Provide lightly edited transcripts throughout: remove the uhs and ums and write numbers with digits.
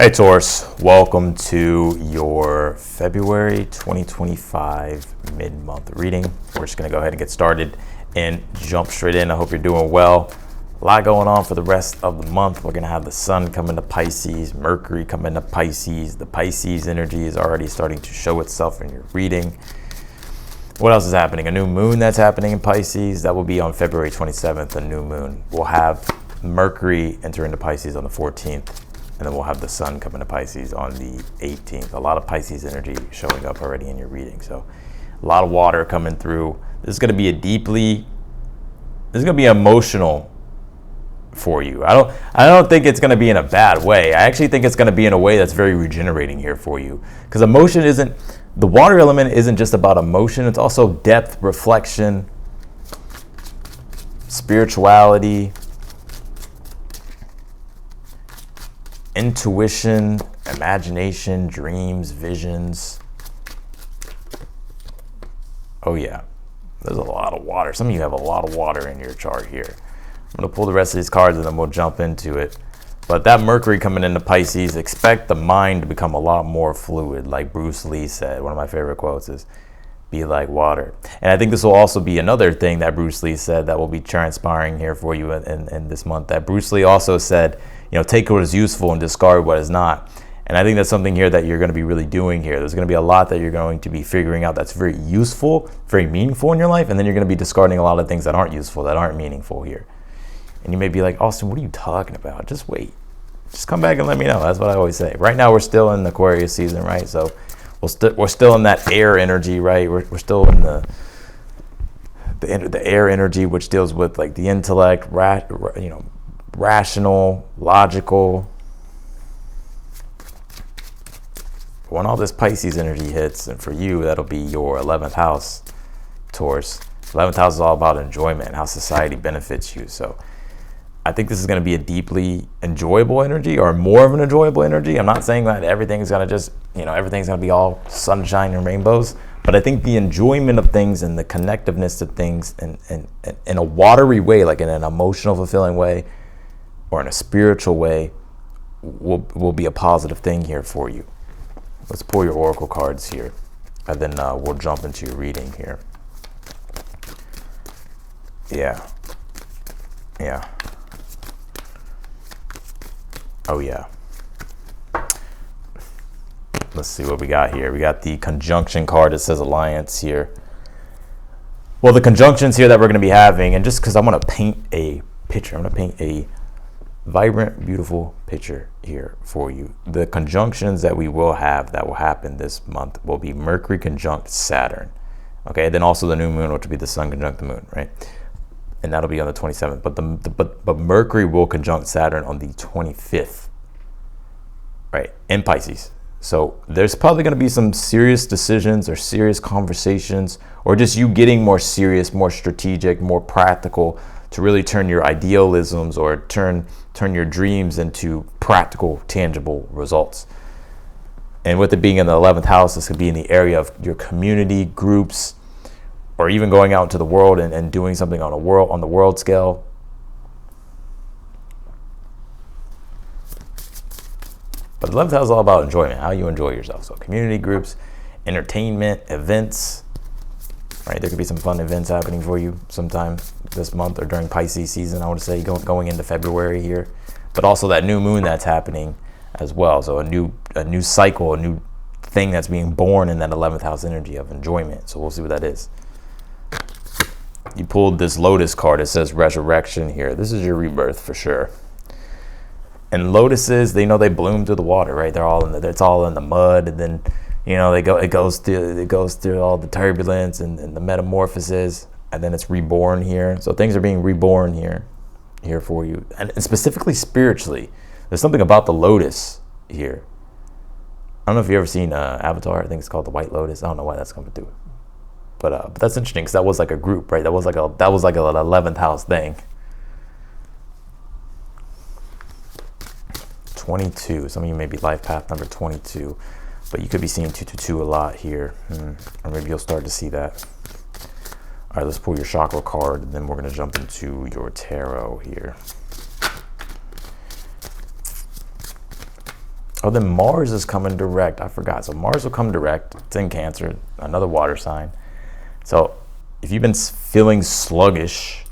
Hey Taurus, welcome to your February 2025 mid-month reading. We're just going to go ahead and get started and jump straight in. I hope you're doing well. A lot going on for the rest of the month. We're going to have the sun come into Pisces, Mercury come into Pisces. The Pisces energy is already starting to show itself in your reading. What else is happening? A new moon that's happening in Pisces. That will be on February 27th, a new moon. We'll have Mercury enter into Pisces on the 14th. And then we'll have the sun come into Pisces on the 18th. A lot of Pisces energy showing up already in your reading. So a lot of water coming through. This is going to be emotional for you. I don't think it's going to be in a bad way. I actually think it's going to be in a way that's very regenerating here for you. Because the water element isn't just about emotion. It's also depth, reflection, spirituality, intuition, imagination, dreams, visions. Oh yeah, there's a lot of water. Some of you have a lot of water in your chart here. I'm going to pull the rest of these cards and then we'll jump into it. But that Mercury coming into Pisces, expect the mind to become a lot more fluid. Like Bruce Lee said, one of my favorite quotes is, be like water. And I think this will also be another thing that Bruce Lee said that will be transpiring here for you in this month. That Bruce Lee also said, take what is useful and discard what is not. And I think that's something here that you're going to be really doing here. There's going to be a lot that you're going to be figuring out that's very useful, very meaningful in your life. And then you're going to be discarding a lot of things that aren't useful, that aren't meaningful here. And you may be like, Austin, what are you talking about? Just wait. Just come back and let me know. That's what I always say. Right now, we're still in the Aquarius season, right? So we're still in that air energy, right? We're still in the air energy, which deals with like the intellect, rational, logical. When all this Pisces energy hits, and for you, that'll be your 11th house, Taurus. 11th house is all about enjoyment, how society benefits you. So I think this is going to be a deeply enjoyable energy, or more of an enjoyable energy. I'm not saying that everything's going to just, everything's going to be all sunshine and rainbows. But I think the enjoyment of things and the connectiveness to things in a watery way, like in an emotional, fulfilling way, or in a spiritual way, will be a positive thing here for you. Let's pull your oracle cards here, and then we'll jump into your reading here. Yeah. Oh yeah. Let's see what we got here. We got the conjunction card that says alliance here. Well, the conjunctions here that we're going to be having, and just because I want to paint a picture, I'm going to paint a vibrant, beautiful picture here for you. The conjunctions that we will have that will happen this month will be Mercury conjunct Saturn. Okay, then also the new moon, which will be the sun conjunct the moon, right? And that'll be on the 27th. But Mercury will conjunct Saturn on the 25th, right, in Pisces. So there's probably going to be some serious decisions or serious conversations, or just you getting more serious, more strategic, more practical, to really turn your idealisms or turn your dreams into practical, tangible results. And with it being in the 11th house, this could be in the area of your community, groups, or even going out into the world and doing something on the world scale. But the 11th house is all about enjoyment, how you enjoy yourself. So community groups, entertainment, events, right? There could be some fun events happening for you sometime this month or during Pisces season, I want to say, going into February here. But also that new moon that's happening as well. So a new cycle, a new thing that's being born in that 11th house energy of enjoyment. So we'll see what that is. You pulled this Lotus card. It says resurrection here. This is your rebirth for sure. And lotuses, they bloom through the water, right? It's all in the mud, and then it goes through all the turbulence and the metamorphosis, and then it's reborn here. So things are being reborn here for you, and specifically spiritually. There's something about the lotus here. I don't know if you've ever seen Avatar. I think it's called the White Lotus. I don't know why that's coming through. But that's interesting, because that was like a group, right? That was like an 11th house thing. 22. Some of you may be life path number 22, but you could be seeing 222 a lot here, or maybe you'll start to see that. All right, let's pull your chakra card, and then we're going to jump into your tarot here. Oh, then Mars is coming direct. I forgot. So Mars will come direct. It's in Cancer, another water sign. So if you've been feeling sluggish,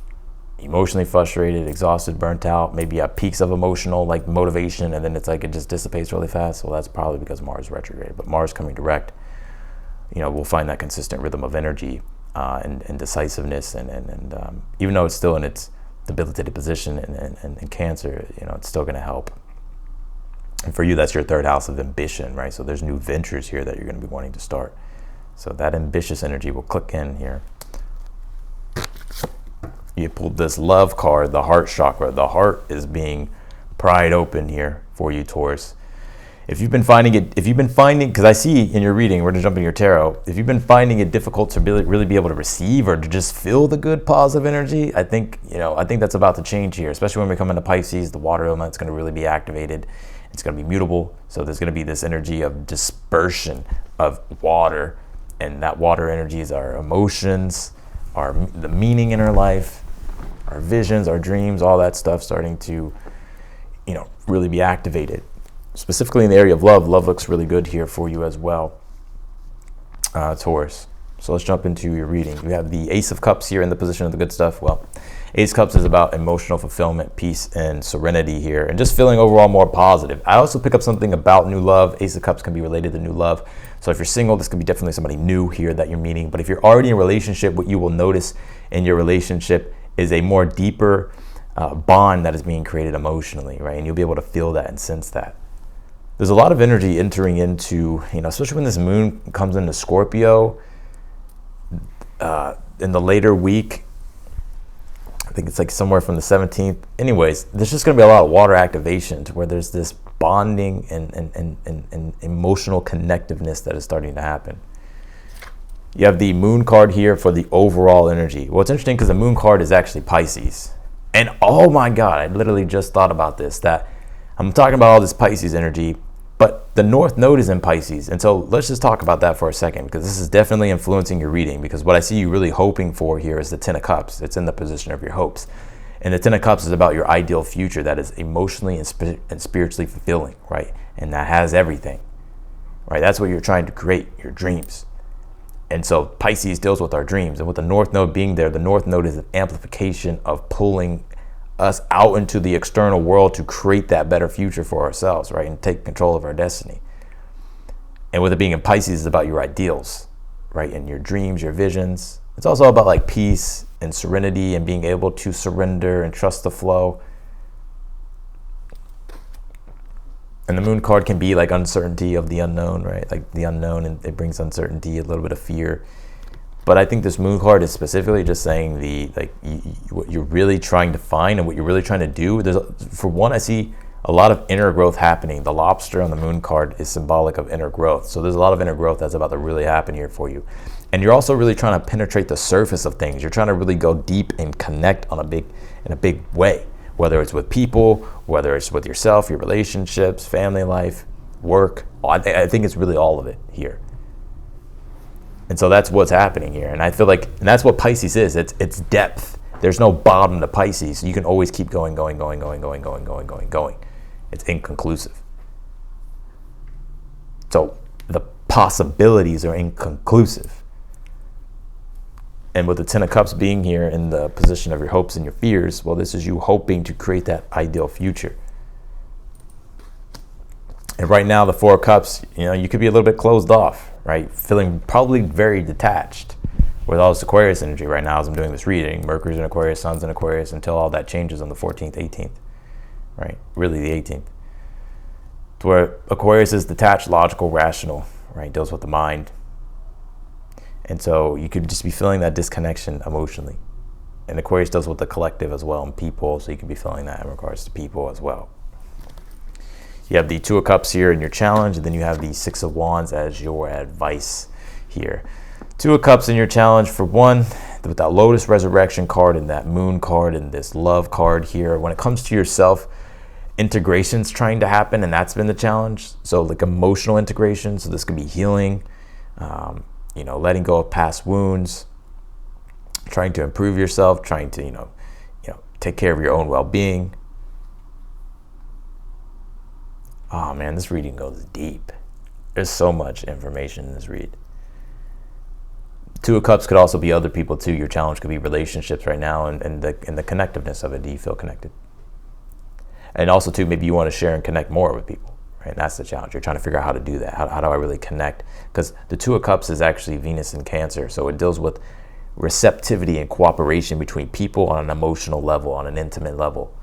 emotionally frustrated, exhausted, burnt out, maybe at peaks of emotional like motivation, and then it's like it just dissipates really fast, well, that's probably because Mars retrograde. But Mars coming direct, we'll find that consistent rhythm of energy and decisiveness, and even though it's still in its debilitated position in Cancer, it's still going to help. And for you, that's your third house of ambition, right? So there's new ventures here that you're going to be wanting to start. So that ambitious energy will click in here. You pulled this love card, the heart chakra. The heart is being pried open here for you, Taurus. If you've been finding, because I see in your reading, we're going to jump into your tarot, if you've been finding it difficult to really be able to receive or to just feel the good positive energy, I think that's about to change here, especially when we come into Pisces. The water element's going to really be activated. It's going to be mutable. So there's going to be this energy of dispersion of water, and that water energy is our emotions, the meaning in our life, our visions, our dreams, all that stuff starting to, really be activated. Specifically in the area of love. Love looks really good here for you as well, Taurus. So let's jump into your reading. You have the Ace of Cups here in the position of the good stuff. Well, Ace of Cups is about emotional fulfillment, peace, and serenity here, and just feeling overall more positive. I also pick up something about new love. Ace of Cups can be related to new love. So if you're single, this can be definitely somebody new here that you're meeting. But if you're already in a relationship, what you will notice in your relationship is a more deeper bond that is being created emotionally, right? And you'll be able to feel that and sense that. There's a lot of energy entering into, especially when this moon comes into Scorpio in the later week. I think it's like somewhere from the 17th. Anyways, there's just going to be a lot of water activation to where there's this bonding and emotional connectiveness that is starting to happen. You have the moon card here for the overall energy. Well, it's interesting because the moon card is actually Pisces. And oh my God, I literally just thought about this, that I'm talking about all this Pisces energy, but the North Node is in Pisces. And so let's just talk about that for a second, because this is definitely influencing your reading, because what I see you really hoping for here is the Ten of Cups. It's in the position of your hopes. And the Ten of Cups is about your ideal future that is emotionally and spiritually fulfilling, right? And that has everything, right? That's what you're trying to create, your dreams. And so Pisces deals with our dreams. And with the North Node being there, the North Node is an amplification of pulling us out into the external world to create that better future for ourselves, right? And take control of our destiny. And with it being in Pisces, it's about your ideals, right? And your dreams, your visions. It's also about like peace and serenity and being able to surrender and trust the flow. And the moon card can be like uncertainty of the unknown, right? Like the unknown, and it brings uncertainty, a little bit of fear. But I think this moon card is specifically just saying what you're really trying to find and what you're really trying to do. For one, I see a lot of inner growth happening. The lobster on the moon card is symbolic of inner growth. So there's a lot of inner growth that's about to really happen here for you. And you're also really trying to penetrate the surface of things. You're trying to really go deep and connect in a big way. Whether it's with people, whether it's with yourself, your relationships, family life, work. I think it's really all of it here. And so that's what's happening here. And I feel like, and that's what Pisces is. It's depth. There's no bottom to Pisces. You can always keep going. It's inconclusive. So the possibilities are inconclusive. And with the Ten of Cups being here in the position of your hopes and your fears, well, this is you hoping to create that ideal future. And right now, the Four of Cups, you could be a little bit closed off, right? Feeling probably very detached with all this Aquarius energy right now as I'm doing this reading. Mercury's in Aquarius, Sun's in Aquarius, until all that changes on the 14th, 18th, right? Really the 18th. To where Aquarius is detached, logical, rational, right? Deals with the mind. And so you could just be feeling that disconnection emotionally. And Aquarius deals with the collective as well and people, so you could be feeling that in regards to people as well. You have the Two of Cups here in your challenge, and then you have the Six of Wands as your advice here. Two of Cups in your challenge, for one, with that Lotus Resurrection card and that Moon card and this Love card here. When it comes to yourself, integration's trying to happen, and that's been the challenge. So like emotional integration, so this could be healing, letting go of past wounds, trying to improve yourself, trying to, take care of your own well-being. Oh man, this reading goes deep. There's so much information in this read. Two of Cups could also be other people too. Your challenge could be relationships right now, and the connectiveness of it. Do you feel connected? And also too, maybe you want to share and connect more with people, right? And that's the challenge. You're trying to figure out how to do that. How do I really connect? Because the Two of Cups is actually Venus in Cancer, so it deals with receptivity and cooperation between people on an emotional level, on an intimate level.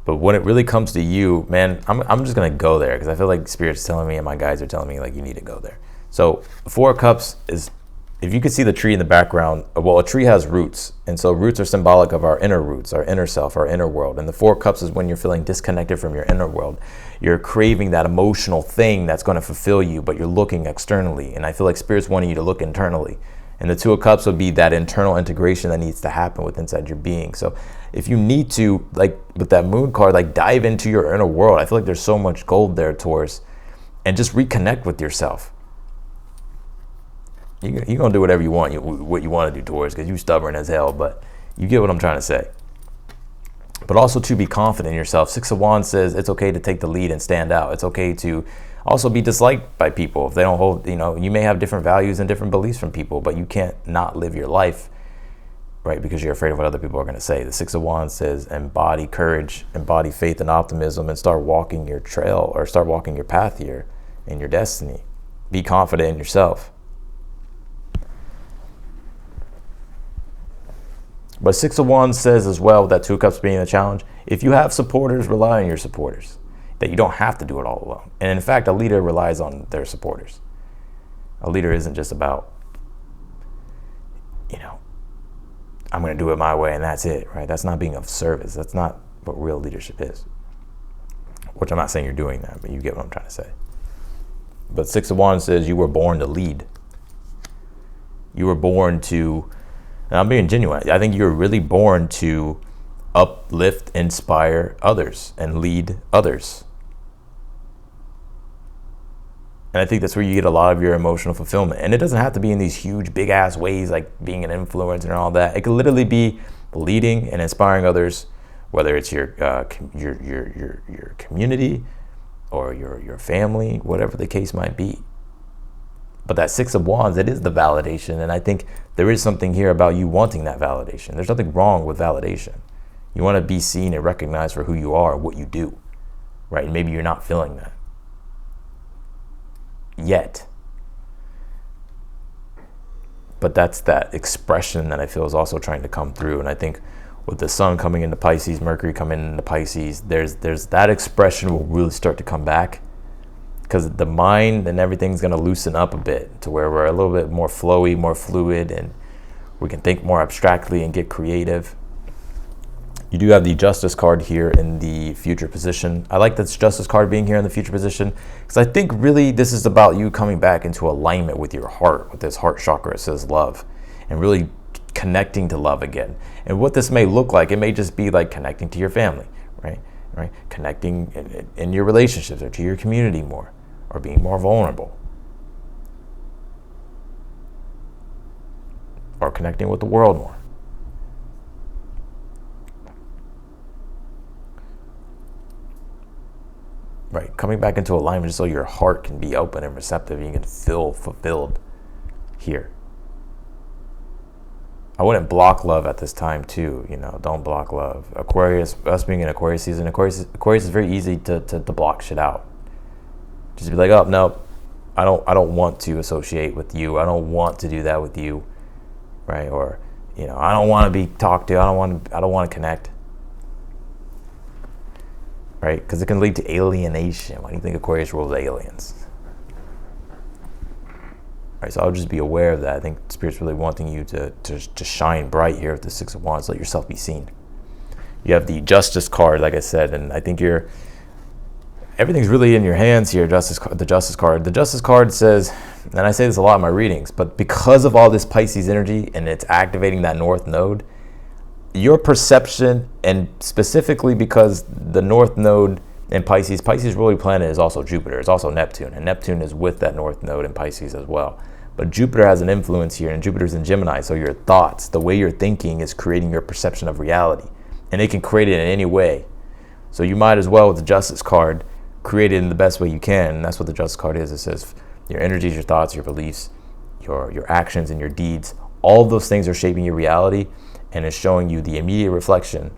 But when it really comes to you, man, I'm just going to go there because I feel like Spirit's telling me and my guides are telling me, like, you need to go there. So the Four of Cups is, if you can see the tree in the background, well, a tree has roots. And so roots are symbolic of our inner roots, our inner self, our inner world. And the Four of Cups is when you're feeling disconnected from your inner world. You're craving that emotional thing that's going to fulfill you, but you're looking externally. And I feel like Spirit's wanting you to look internally. And the Two of Cups would be that internal integration that needs to happen with inside your being. So if you need to, like with that Moon card, like dive into your inner world. I feel like there's so much gold there, Taurus, and just reconnect with yourself. You're going to do whatever you want, what you want to do, Taurus, because you're stubborn as hell, but you get what I'm trying to say. But also to be confident in yourself. Six of Wands says it's okay to take the lead and stand out. It's okay to also be disliked by people if they don't hold, you may have different values and different beliefs from people, but you can't not live your life, right, because you're afraid of what other people are going to say. The Six of Wands says embody courage, embody faith and optimism, and start walking your trail, or start walking your path here in your destiny. Be confident in yourself. But Six of Wands says as well, that Two of Cups being a challenge, if you have supporters, rely on your supporters. That you don't have to do it all alone. And in fact, a leader relies on their supporters. A leader isn't just about, I'm going to do it my way and that's it, right? That's not being of service. That's not what real leadership is. Which I'm not saying you're doing that, but you get what I'm trying to say. But Six of Wands says you were born to lead. You were born to, and I'm being genuine, I think you were really born to uplift, inspire others, and lead others. And I think that's where you get a lot of your emotional fulfillment. And it doesn't have to be in these huge, big ass ways like being an influencer and all that. It could literally be leading and inspiring others, whether it's your community or your family, whatever the case might be. But that Six of Wands, it is the validation. And I think there is something here about you wanting that validation. There's nothing wrong with validation. You want to be seen and recognized for who you are and what you do, right? And maybe you're not feeling that yet. But that's that expression that I feel is also trying to come through. And I think with the sun coming into Pisces, Mercury coming into Pisces, there's that expression will really start to come back, because the mind and everything's going to loosen up a bit to where we're a little bit more flowy, more fluid, and we can think more abstractly and get creative. You do have the Justice card here in the future position. I like this Justice card being here in the future position because I think really this is about you coming back into alignment with your heart, with this heart chakra. It says love, and really connecting to love again. And what this may look like, it may just be like connecting to your family, right? Connecting in your relationships or to your community more, or being more vulnerable, or connecting with the world more. Right, coming back into alignment just so your heart can be open and receptive and you can feel fulfilled here. I wouldn't block love at this time too, don't block love. Aquarius, us being in Aquarius season, Aquarius is very easy to block shit out. Just be like, oh, no, I don't want to associate with you. I don't want to do that with you, right? Or, I don't want to be talked to. I don't want to connect. Right? Because it can lead to alienation. Why do you think Aquarius rules aliens? Right, so I'll just be aware of that. I think Spirit's really wanting you to shine bright here with the Six of Wands. Let yourself be seen. You have the Justice card, like I said, and I think everything's really in your hands here. The Justice card. The Justice card says, and I say this a lot in my readings, but because of all this Pisces energy and it's activating that North Node, your perception, and specifically because the North Node in Pisces ruling planet is also Jupiter, it's also Neptune, and Neptune is with that North Node in Pisces as well. But Jupiter has an influence here, and Jupiter's in Gemini, so your thoughts, the way you're thinking is creating your perception of reality. and it can create it in any way. So you might as well, with the Justice card, create it in the best way you can. And that's what the Justice card is. It says your energies, your thoughts, your beliefs, your actions, and your deeds. All of those things are shaping your reality, and it's showing you the immediate reflection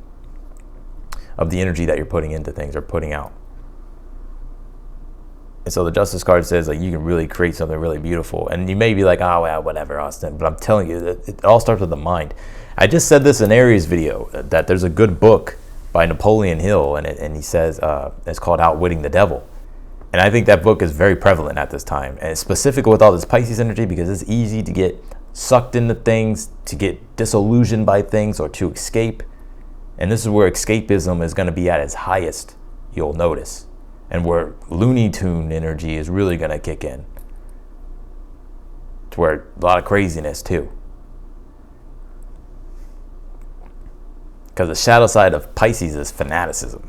of the energy that you're putting into things or putting out. And so the Justice card says like you can really create something really beautiful. And you may be like, oh, well, whatever, Austin. But I'm telling you that it all starts with the mind. I just said this in Aries video, that there's a good book by Napoleon Hill, and he says it's called Outwitting the Devil. And I think that book is very prevalent at this time, and it's specific with all this Pisces energy because it's easy to get sucked into things, to get disillusioned by things, or to escape. And this is where escapism is going to be at its highest, you'll notice, and where Looney Tune energy is really going to kick in, to where a lot of craziness too. Because the shadow side of Pisces is fanaticism.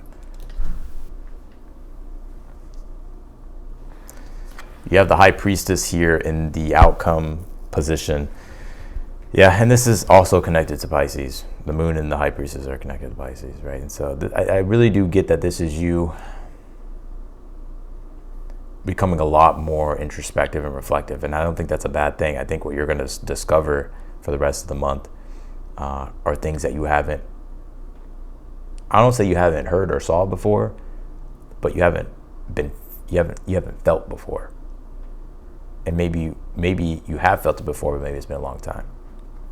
You have the High Priestess here in the outcome position. Yeah, and this is also connected to Pisces. The Moon and the High Priestess are connected to Pisces, right? And so I really do get that this is you becoming a lot more introspective and reflective. And I don't think that's a bad thing. I think what you're going to discover for the rest of the month are things that you haven't, I don't say you haven't heard or saw before, but you haven't felt before. And maybe you have felt it before, but maybe it's been a long time.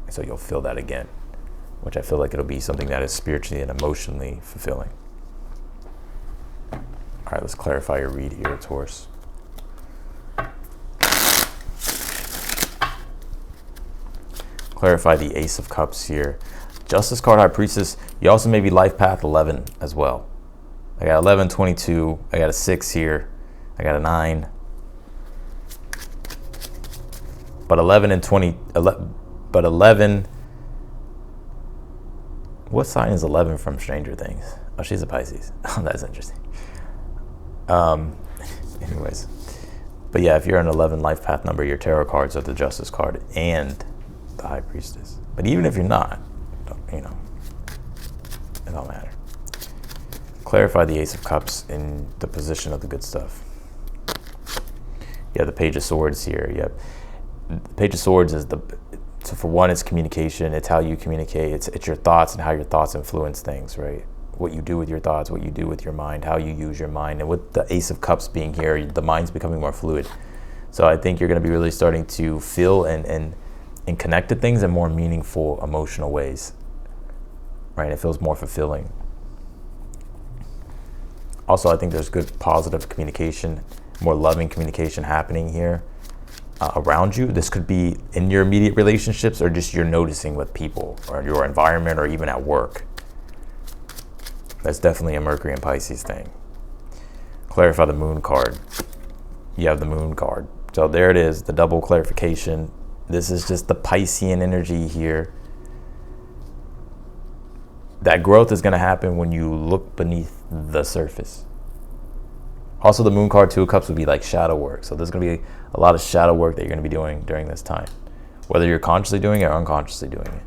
So you'll feel that again, which I feel like it'll be something that is spiritually and emotionally fulfilling. All right, let's clarify your read here, Taurus. Clarify the Ace of Cups here. Justice card, High Priestess. You also may be life path 11 as well. I got 11, 22. I got a 6 here. I got a 9. But 11 and 20. But 11. What sign is 11 from Stranger Things? Oh, she's a Pisces. Oh, that's interesting. Anyways. But yeah, if you're an 11 life path number, your tarot cards are the Justice card and the High Priestess. But even if you're not, it don't matter. Clarify the Ace of Cups in the position of the good stuff. You have the Page of Swords here. Yep. The Page of Swords is so for one, it's communication. It's how you communicate. It's your thoughts and how your thoughts influence things, right? What you do with your thoughts, what you do with your mind, how you use your mind. And with the Ace of Cups being here, the mind's becoming more fluid. So I think you're going to be really starting to feel and connect to things in more meaningful, emotional ways. Right, it feels more fulfilling. Also, I think there's good positive communication, more loving communication happening here around you. This could be in your immediate relationships or just you're noticing with people or your environment or even at work. That's definitely a Mercury and Pisces thing. Clarify the Moon card. You have the Moon card. So there it is, the double clarification. This is just the Piscean energy here. That growth is going to happen when you look beneath the surface. Also, the Moon card, Two of Cups, would be like shadow work. So there's going to be a lot of shadow work that you're going to be doing during this time, whether you're consciously doing it or unconsciously doing it.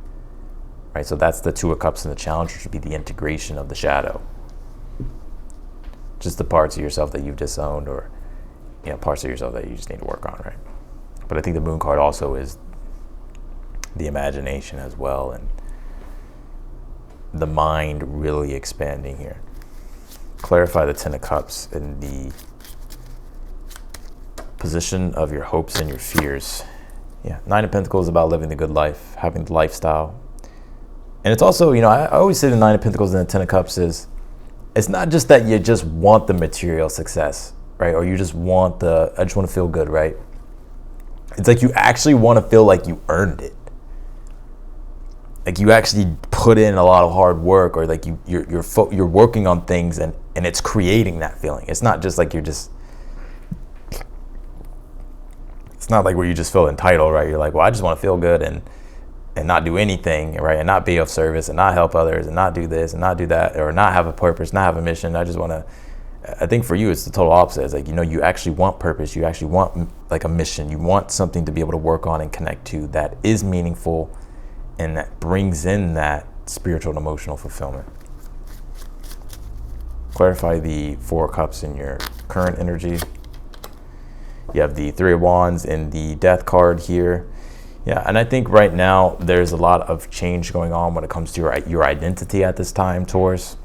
Right? So that's the Two of Cups, and the challenge should be the integration of the shadow. Just the parts of yourself that you've disowned, or parts of yourself that you just need to work on, right? But I think the Moon card also is the imagination as well, and the mind really expanding here. Clarify the Ten of Cups in the position of your hopes and your fears. Yeah, Nine of Pentacles is about living the good life, having the lifestyle. And it's also, I always say the Nine of Pentacles and the Ten of Cups is, it's not just that you just want the material success, right? Or you just want I just want to feel good, right? It's like you actually want to feel like you earned it. Like you actually put in a lot of hard work, or like you're working on things and it's creating that feeling. It's not just like it's not like where you just feel entitled, right? You're like, well, I just want to feel good and not do anything, right? And not be of service and not help others and not do this and not do that, or not have a purpose, not have a mission. I just want to, I think for you, it's the total opposite. It's like, you actually want purpose. You actually want like a mission. You want something to be able to work on and connect to that is meaningful and that brings in that spiritual and emotional fulfillment. Clarify the Four of Cups in your current energy. You have the Three of Wands and the Death card here. Yeah, and I think right now there's a lot of change going on when it comes to your identity at this time, Taurus.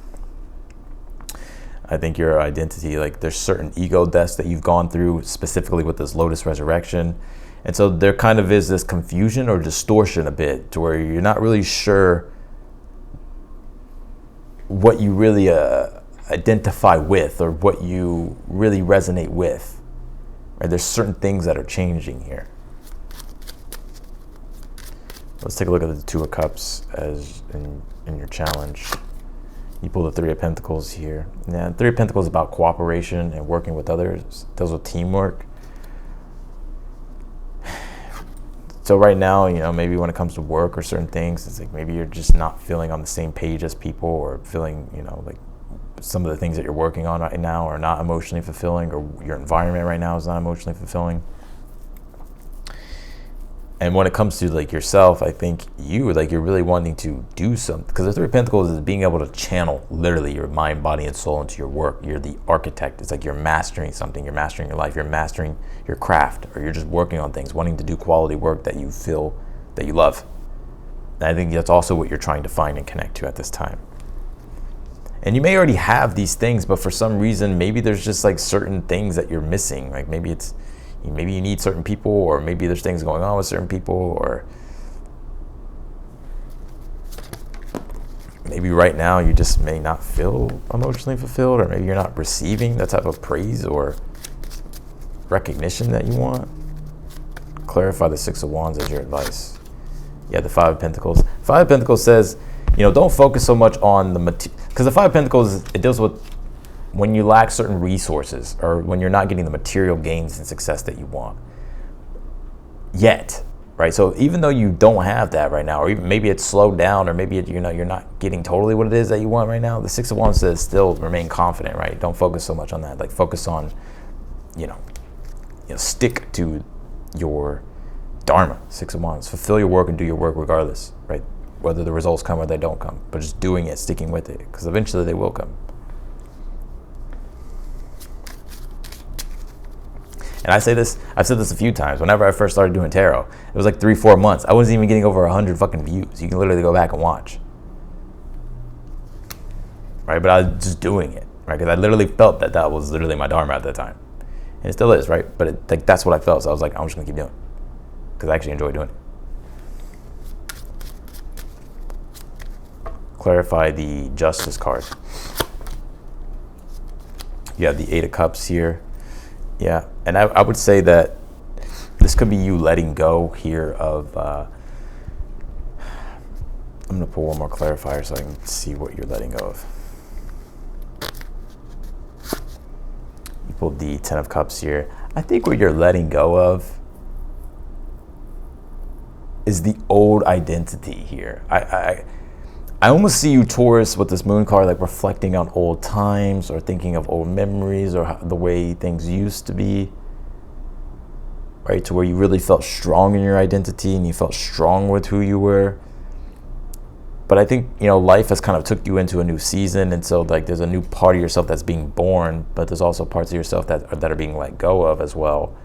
I think your identity, like there's certain ego deaths that you've gone through, specifically with this Lotus resurrection. And so there kind of is this confusion or distortion a bit to where you're not really sure what you really identify with or what you really resonate with. Right? There's certain things that are changing here. Let's take a look at the Two of Cups as in your challenge. You pull the Three of Pentacles here. Yeah, Three of Pentacles is about cooperation and working with others. Deals with teamwork. So right now, you know, maybe when it comes to work or certain things, it's like maybe you're just not feeling on the same page as people, or feeling, you know, like some of the things that you're working on right now are not emotionally fulfilling, or your environment right now is not emotionally fulfilling. And when it comes to like yourself, I think you're really wanting to do something, because the Three of Pentacles is being able to channel literally your mind, body, and soul into your work. You're the architect. It's like you're mastering something. You're mastering your life. You're mastering your craft, or you're just working on things, wanting to do quality work that you feel that you love. And I think that's also what you're trying to find and connect to at this time. And you may already have these things, but for some reason, maybe there's just like certain things that you're missing. Like maybe you need certain people, or maybe there's things going on with certain people, or maybe right now you just may not feel emotionally fulfilled, or maybe you're not receiving that type of praise or recognition that you want. Clarify the Six of Wands as your advice. Yeah, the Five of Pentacles. Five of Pentacles says, you know, don't focus so much on the material, because the Five of Pentacles, it deals with when you lack certain resources, or when you're not getting the material gains and success that you want yet, right? So even though you don't have that right now, or even maybe it's slowed down, or maybe you're not getting totally what it is that you want right now, the Six of Wands says still remain confident, right? Don't focus so much on that. Like focus on, you know, stick to your dharma. Six of Wands, fulfill your work and do your work regardless, right? Whether the results come or they don't come, but just doing it, sticking with it, because eventually they will come. And I've said this a few times. Whenever I first started doing tarot, it was like 3-4 months. I wasn't even getting over 100 fucking views. You can literally go back and watch. Right? But I was just doing it, right? Because I literally felt that was literally my dharma at that time. And it still is, right? But that's what I felt. So I was like, I'm just going to keep doing it. Because I actually enjoy doing it. Clarify the Justice card. You have the Eight of Cups here. Yeah, and I would say that this could be you letting go here of, I'm going to pull one more clarifier so I can see what you're letting go of. You pulled the Ten of Cups here. I think what you're letting go of is the old identity here. I almost see you, Taurus, with this Moon card, like reflecting on old times, or thinking of old memories, or the way things used to be, right? To where you really felt strong in your identity and you felt strong with who you were. But I think, you know, life has kind of took you into a new season, and so like there's a new part of yourself that's being born, but there's also parts of yourself that are being let go of as well,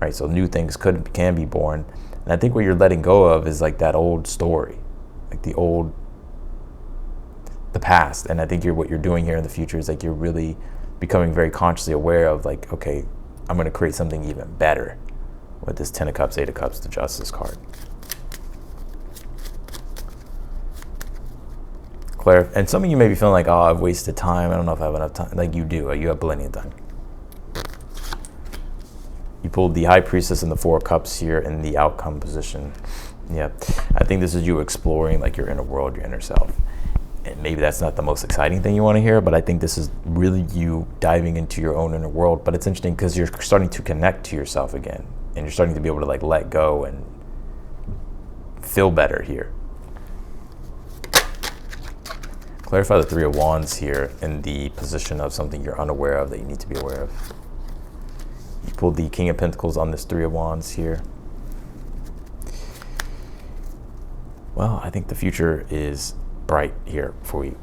right? So new things can be born, and I think what you're letting go of is like that old story. Like the past. And I think what you're doing here in the future is like you're really becoming very consciously aware of like, okay, I'm going to create something even better with this Ten of Cups, Eight of Cups, the Justice card. And some of you may be feeling like, oh, I've wasted time. I don't know if I have enough time. Like you do. You have plenty of time. You pulled the High Priestess and the Four of Cups here in the outcome position. Yeah, I think this is you exploring like your inner world, your inner self. And maybe that's not the most exciting thing you want to hear, but I think this is really you diving into your own inner world. But it's interesting because you're starting to connect to yourself again, and you're starting to be able to like let go and feel better here. Clarify the Three of Wands here in the position of something you're unaware of that you need to be aware of. You pulled the King of Pentacles on this Three of Wands here. Well, I think the future is bright here for you.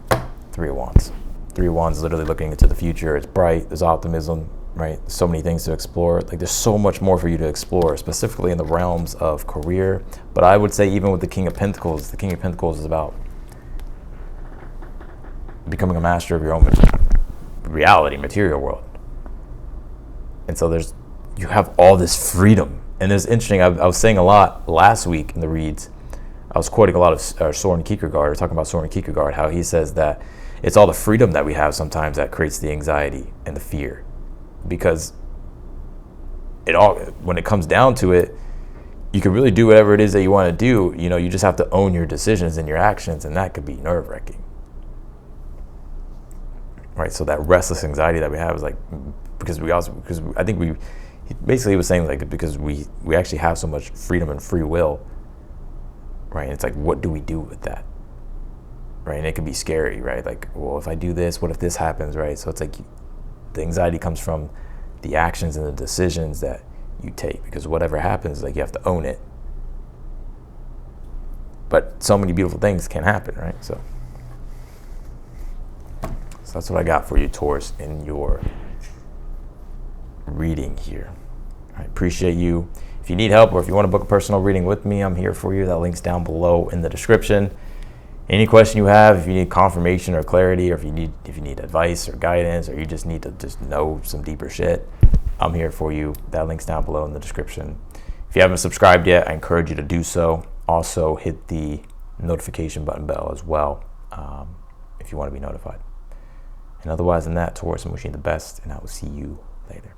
Three of Wands. Three of Wands is literally looking into the future. It's bright. There's optimism, right? There's so many things to explore. Like, there's so much more for you to explore, specifically in the realms of career. But I would say even with the King of Pentacles, the King of Pentacles is about becoming a master of your own reality, material world. And so you have all this freedom. And it's interesting, I was saying a lot last week in the reads. I was quoting a lot of Soren Kierkegaard, talking about Soren Kierkegaard, how he says that it's all the freedom that we have sometimes that creates the anxiety and the fear. Because when it comes down to it, you can really do whatever it is that you want to do. You know, you just have to own your decisions and your actions, and that could be nerve-wracking. Right? So that restless anxiety that we have is like, because I think he was saying, like, because we actually have so much freedom and free will. Right? And it's like, what do we do with that? Right? And it can be scary, right? Like, well, if I do this, what if this happens, right? So it's like the anxiety comes from the actions and the decisions that you take, because whatever happens, like, you have to own it. But so many beautiful things can happen, right? So that's what I got for you, Taurus, in your reading here. I appreciate you. If you need help or if you want to book a personal reading with me, I'm here for you. That link's down below in the description. Any question you have, if you need confirmation or clarity, or if you need advice or guidance, or you just need to just know some deeper shit, I'm here for you. That link's down below in the description. If you haven't subscribed yet, I encourage you to do so. Also, hit the notification button bell as well if you want to be notified. And otherwise than that, Taurus, I'm wishing you the best, and I will see you later.